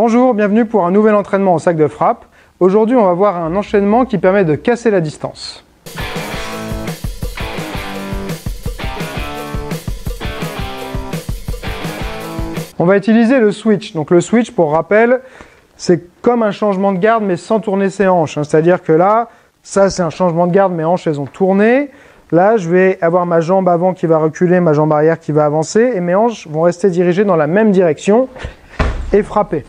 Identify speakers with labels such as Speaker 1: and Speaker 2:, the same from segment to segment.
Speaker 1: Bonjour, bienvenue pour un nouvel entraînement au sac de frappe. Aujourd'hui, on va voir un enchaînement qui permet de casser la distance. On va utiliser le switch. Donc le switch, pour rappel, c'est comme un changement de garde mais sans tourner ses hanches. C'est-à-dire que là, ça c'est un changement de garde, mes hanches elles ont tourné. Là, je vais avoir ma jambe avant qui va reculer, ma jambe arrière qui va avancer et mes hanches vont rester dirigées dans la même direction et frapper.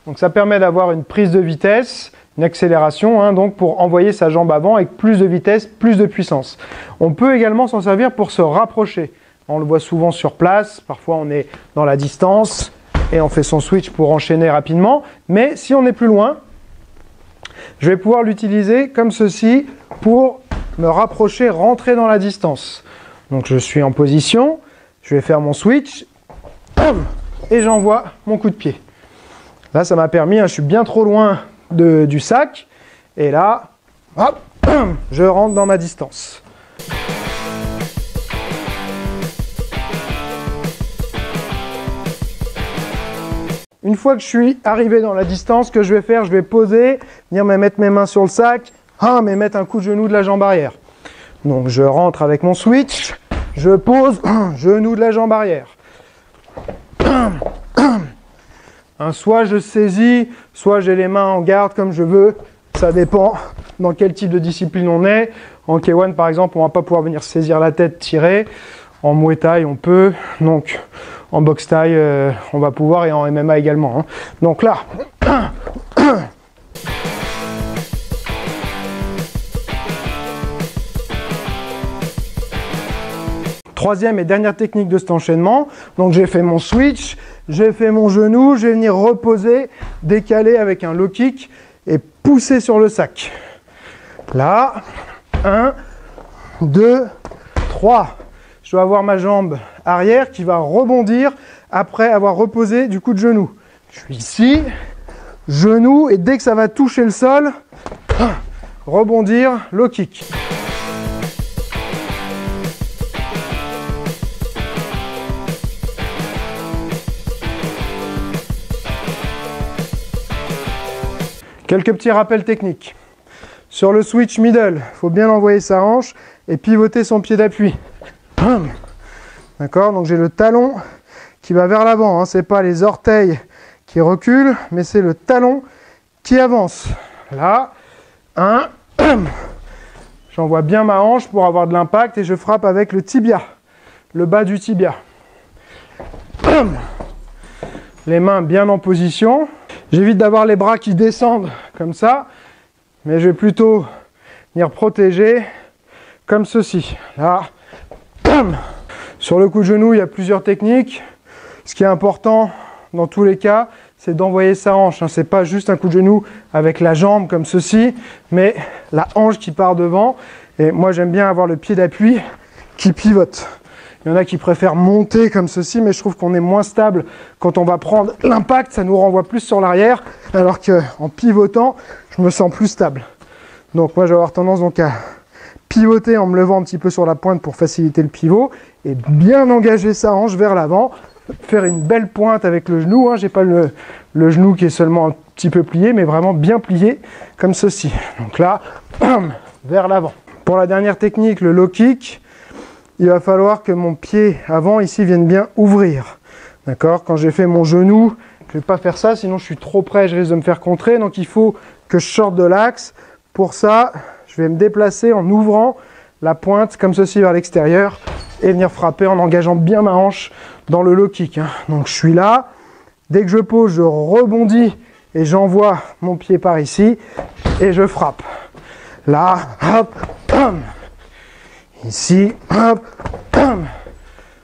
Speaker 1: Donc ça permet d'avoir une prise de vitesse, une accélération, donc pour envoyer sa jambe avant avec plus de vitesse, plus de puissance. On peut également s'en servir pour se rapprocher. On le voit souvent sur place, parfois on est dans la distance et on fait son switch pour enchaîner rapidement. Mais si on est plus loin, je vais pouvoir l'utiliser comme ceci pour me rapprocher, rentrer dans la distance. Donc je suis en position, je vais faire mon switch et j'envoie mon coup de pied. Là, ça m'a permis, je suis bien trop loin du sac et là, hop, je rentre dans ma distance. Une fois que je suis arrivé dans la distance, ce que je vais faire, je vais poser, venir me mettre mes mains sur le sac, mais mettre un coup de genou de la jambe arrière. Donc je rentre avec mon switch, je pose, genou de la jambe arrière. Soit je saisis, soit j'ai les mains en garde comme je veux, ça dépend dans quel type de discipline on est. En K1 par exemple, on ne va pas pouvoir venir saisir la tête, tirer. En Muay Thai, on peut. Donc en boxe Thai, on va pouvoir, et en MMA également. Donc là, troisième et dernière technique de cet enchaînement. Donc j'ai fait mon switch, j'ai fait mon genou, je vais venir reposer, décaler avec un low kick et pousser sur le sac. Là, 1, 2, 3. Je dois avoir ma jambe arrière qui va rebondir après avoir reposé du coup de genou. Je suis ici, genou, et dès que ça va toucher le sol, rebondir, low kick. Quelques petits rappels techniques. Sur le switch middle, il faut bien envoyer sa hanche et pivoter son pied d'appui. D'accord, donc j'ai le talon qui va vers l'avant. Ce n'est pas les orteils qui reculent, mais c'est le talon qui avance. Là, j'envoie bien ma hanche pour avoir de l'impact et je frappe avec le tibia, le bas du tibia. Les mains bien en position. J'évite d'avoir les bras qui descendent comme ça, mais je vais plutôt venir protéger comme ceci. Là, sur le coup de genou, il y a plusieurs techniques. Ce qui est important dans tous les cas, c'est d'envoyer sa hanche. Ce n'est pas juste un coup de genou avec la jambe comme ceci, mais la hanche qui part devant. Et moi, j'aime bien avoir le pied d'appui qui pivote. Il y en a qui préfèrent monter comme ceci, mais je trouve qu'on est moins stable quand on va prendre l'impact. Ça nous renvoie plus sur l'arrière, alors qu'en pivotant, je me sens plus stable. Donc moi, je vais avoir tendance à pivoter en me levant un petit peu sur la pointe pour faciliter le pivot et bien engager sa hanche vers l'avant, faire une belle pointe avec le genou. J'ai pas le genou qui est seulement un petit peu plié, mais vraiment bien plié comme ceci. Donc là, vers l'avant. Pour la dernière technique, le low kick, il va falloir que mon pied avant ici vienne bien ouvrir. D'accord ? Quand j'ai fait mon genou, je ne vais pas faire ça, sinon je suis trop près, je risque de me faire contrer. Donc il faut que je sorte de l'axe. Pour ça, je vais me déplacer en ouvrant la pointe comme ceci vers l'extérieur et venir frapper en engageant bien ma hanche dans le low kick. Donc je suis là. Dès que je pose, je rebondis et j'envoie mon pied par ici et je frappe. Là, hop, hum. Ici, hop, hum.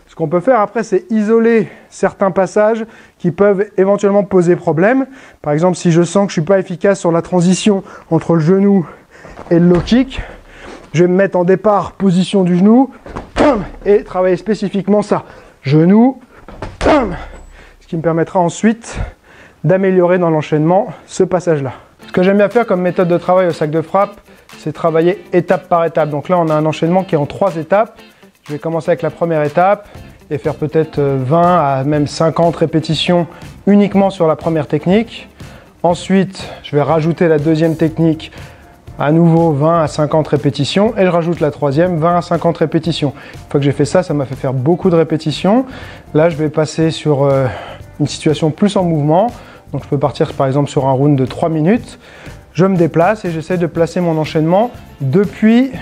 Speaker 1: Ce qu'on peut faire après, c'est isoler certains passages qui peuvent éventuellement poser problème. Par exemple, si je sens que je ne suis pas efficace sur la transition entre le genou et le low kick, je vais me mettre en départ, position du genou, et travailler spécifiquement ça. Genou, ce qui me permettra ensuite d'améliorer dans l'enchaînement ce passage-là. Ce que j'aime bien faire comme méthode de travail au sac de frappe, c'est travailler étape par étape. Donc là, on a un enchaînement qui est en 3 étapes. Je vais commencer avec la première étape et faire peut-être 20 à même 50 répétitions uniquement sur la première technique. Ensuite, je vais rajouter la deuxième technique, à nouveau 20 à 50 répétitions, et je rajoute la troisième, 20 à 50 répétitions. Une fois que j'ai fait ça, ça m'a fait faire beaucoup de répétitions. Là, je vais passer sur une situation plus en mouvement. Donc je peux partir par exemple sur un round de 3 minutes. Je me déplace et j'essaie de placer mon enchaînement depuis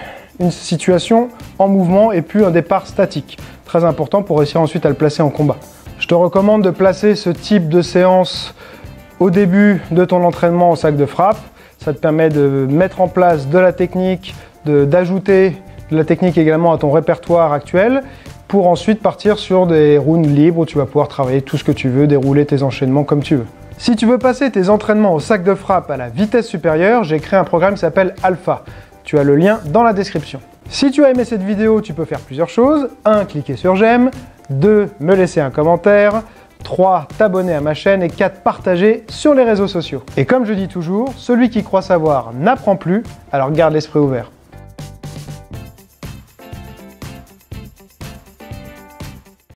Speaker 1: une situation en mouvement et puis un départ statique. Très important pour réussir ensuite à le placer en combat. Je te recommande de placer ce type de séance au début de ton entraînement au sac de frappe. Ça te permet de mettre en place de la technique, d'ajouter de la technique également à ton répertoire actuel pour ensuite partir sur des rounds libres où tu vas pouvoir travailler tout ce que tu veux, dérouler tes enchaînements comme tu veux. Si tu veux passer tes entraînements au sac de frappe à la vitesse supérieure, j'ai créé un programme qui s'appelle Alpha. Tu as le lien dans la description. Si tu as aimé cette vidéo, tu peux faire plusieurs choses. 1. Cliquer sur j'aime. 2. Me laisser un commentaire. 3. T'abonner à ma chaîne. Et 4. Partager sur les réseaux sociaux. Et comme je dis toujours, celui qui croit savoir n'apprend plus, alors garde l'esprit ouvert.